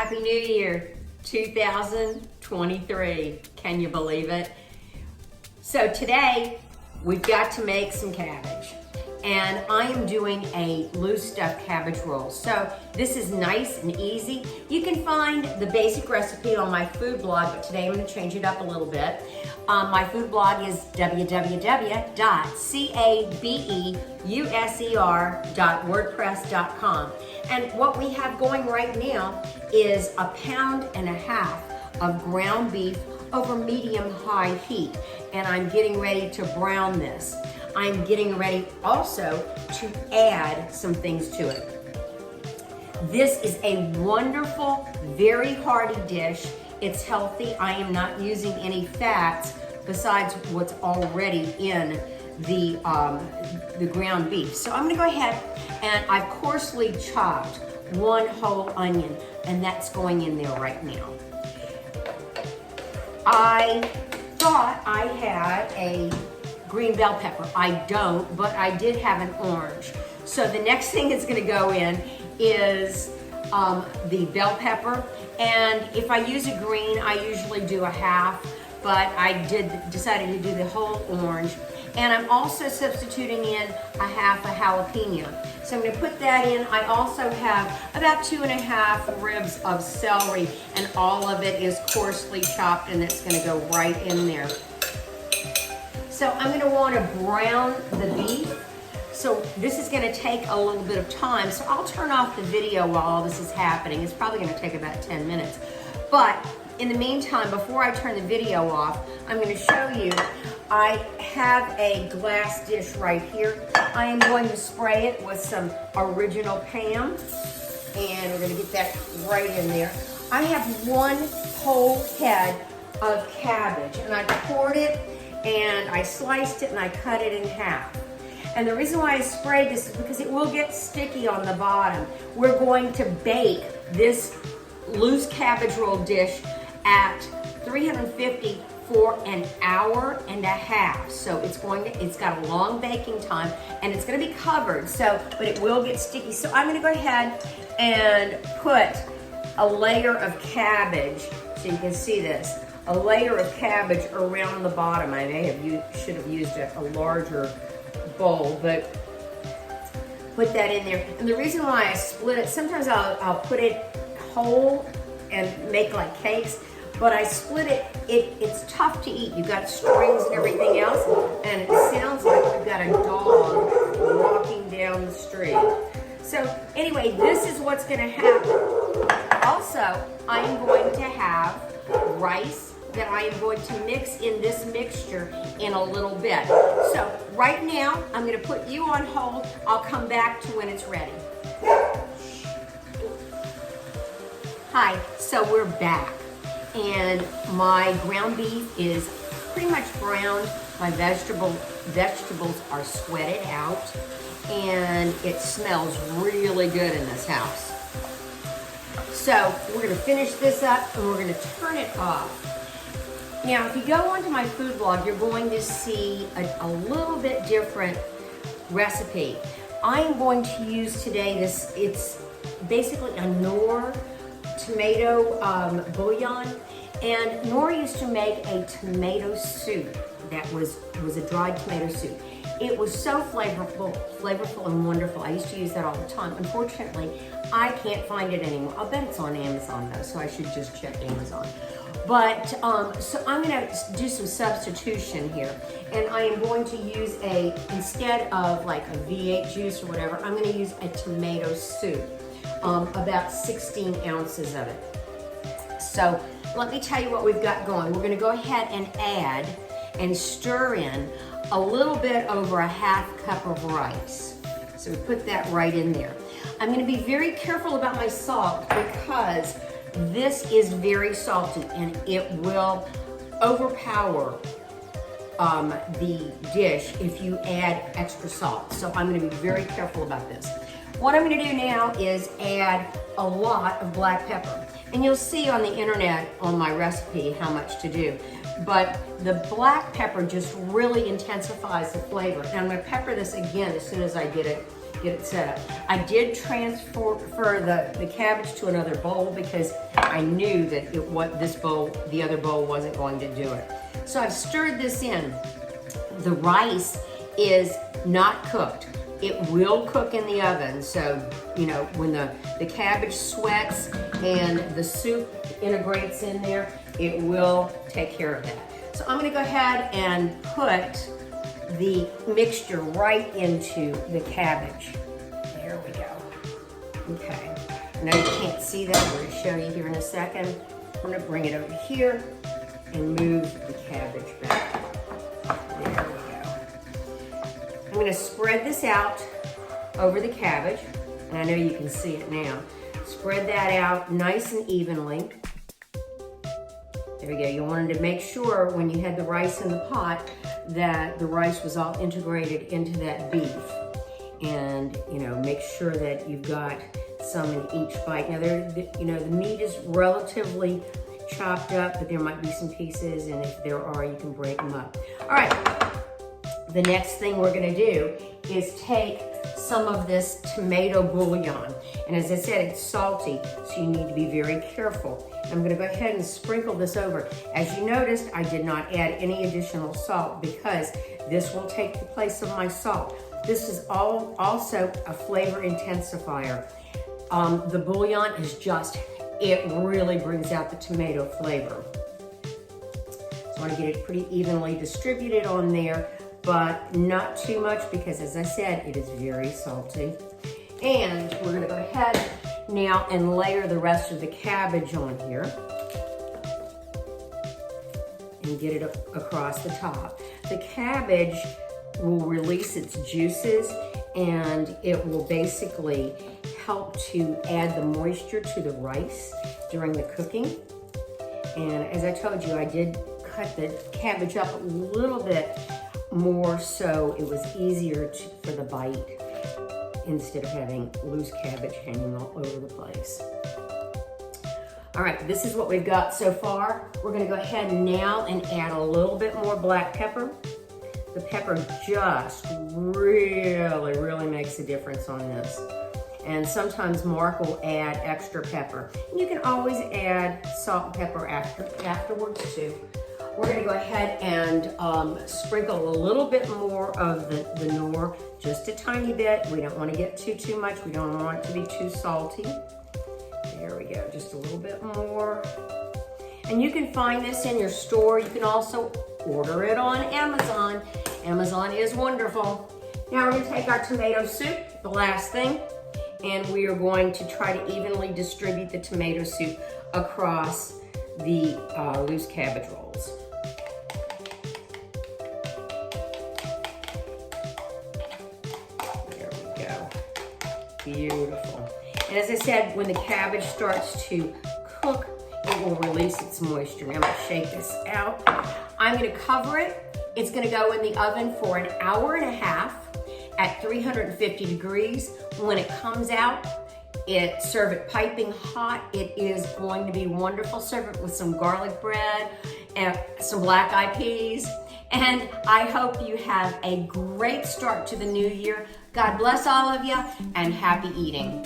Happy New Year 2023. Can you believe it? So today we've got to make some cabbage. And I am doing a loose stuffed cabbage roll. So this is nice and easy. You can find the basic recipe on my food blog, but today I'm going to change it up a little bit. My food blog is www.cabeusser.wordpress.com. And what we have going right now is 1.5 pounds of ground beef over medium-high heat. And I'm getting ready to brown this. I'm getting ready also to add some things to it. This is a wonderful, very hearty dish. It's healthy. I am not using any fats besides what's already in the ground beef. So I'm gonna go ahead and I've coarsely chopped 1 whole onion, and that's going in there right now. I thought I had a green bell pepper. I don't, but I did have an orange. So the next thing that's gonna go in is the bell pepper. And if I use a green, I usually do a half, but I decided to do the whole orange. And I'm also substituting in a half a jalapeno. So I'm gonna put that in. I also have about 2.5 ribs of celery, and all of it is coarsely chopped, and it's gonna go right in there. So I'm gonna wanna brown the beef. So this is gonna take a little bit of time. So I'll turn off the video while all this is happening. It's probably gonna take about 10 minutes. But in the meantime, before I turn the video off, I'm gonna show you, I have a glass dish right here. I am going to spray it with some original Pam, and we're gonna get that right in there. I have 1 whole head of cabbage, and I poured it, and I sliced it, and I cut it in half. And the reason why I sprayed this is because it will get sticky on the bottom. We're going to bake this loose cabbage roll dish at 350 for 1.5 hours. So it's got a long baking time, and it's gonna be covered, but it will get sticky. So I'm gonna go ahead and put a layer of cabbage, so you can see this, a layer of cabbage around the bottom. I should have used a larger bowl, but put that in there. And the reason why I split it, sometimes I'll put it whole and make like cakes, but I split it, it's tough to eat. You've got strings and everything else, and it sounds like you've got a dog walking down the street. So anyway, this is what's gonna happen. Also, I'm going to have rice that I am going to mix in this mixture in a little bit. So right now, I'm gonna put you on hold. I'll come back to when it's ready. Hi, so we're back. And my ground beef is pretty much browned. My vegetables are sweated out, and it smells really good in this house. So we're gonna finish this up, and we're gonna turn it off. Now, if you go onto my food blog, you're going to see a little bit different recipe. I am going to use today it's basically a Knorr tomato bouillon. And Knorr used to make a tomato soup that was a dried tomato soup. It was so flavorful and wonderful. I used to use that all the time. Unfortunately, I can't find it anymore. I'll bet it's on Amazon though, so I should just check Amazon. But, so I'm gonna do some substitution here. And I am going to use instead of like a V8 juice or whatever, I'm gonna use a tomato soup, about 16 ounces of it. So let me tell you what we've got going. We're gonna go ahead and add and stir in a little bit over a 1/2 cup of rice. So we put that right in there. I'm gonna be very careful about my salt because this is very salty and it will overpower the dish if you add extra salt. So I'm gonna be very careful about this. What I'm gonna do now is add a lot of black pepper. And you'll see on the internet on my recipe how much to do. But the black pepper just really intensifies the flavor. And I'm gonna pepper this again as soon as I get it get it set up. I did transfer the cabbage to another bowl because I knew that the other bowl wasn't going to do it. So I've stirred this in. The rice is not cooked. It will cook in the oven, so you know when the cabbage sweats and the soup integrates in there, it will take care of that. So I'm going to go ahead and put the mixture right into the cabbage. There we go. Okay. I know you can't see that. I'm going to show you here in a second. I'm going to bring it over here and move the cabbage back. There we go. I'm going to spread this out over the cabbage, and I know you can see it now. Spread that out nice and evenly. There we go. You wanted to make sure when you had the rice in the pot that the rice was all integrated into that beef. And, you know, make sure that you've got some in each bite. Now, the meat is relatively chopped up, but there might be some pieces, and if there are, you can break them up. All right, the next thing we're gonna do is take some of this tomato bouillon. And as I said, it's salty, so you need to be very careful. I'm gonna go ahead and sprinkle this over. As you noticed, I did not add any additional salt because this will take the place of my salt. This is also a flavor intensifier. The bouillon is it really brings out the tomato flavor. So I wanna get it pretty evenly distributed on there, but not too much because, as I said, it is very salty. And we're gonna go ahead now and layer the rest of the cabbage on here and get it across the top. The cabbage will release its juices and it will basically help to add the moisture to the rice during the cooking. And as I told you, I did cut the cabbage up a little bit more so it was easier for the bite instead of having loose cabbage hanging all over the place. All right, this is what we've got so far. We're gonna go ahead now and add a little bit more black pepper. The pepper just really makes a difference on this. And sometimes Mark will add extra pepper. And you can always add salt and pepper afterwards too. We're gonna go ahead and sprinkle a little bit more of the Knorr, just a tiny bit. We don't wanna get too much. We don't want it to be too salty. There we go, just a little bit more. And you can find this in your store. You can also order it on Amazon. Amazon is wonderful. Now we're gonna take our tomato soup, the last thing, and we are going to try to evenly distribute the tomato soup across the loose cabbage rolls. There we go. Beautiful. And as I said, when the cabbage starts to cook, it will release its moisture. Now I'm gonna shake this out. I'm gonna cover it. It's gonna go in the oven for an hour and a half at 350 degrees. When it comes out, serve it piping hot. It is going to be wonderful. Serve it with some garlic bread and some black eyed peas. And I hope you have a great start to the new year. God bless all of you and happy eating.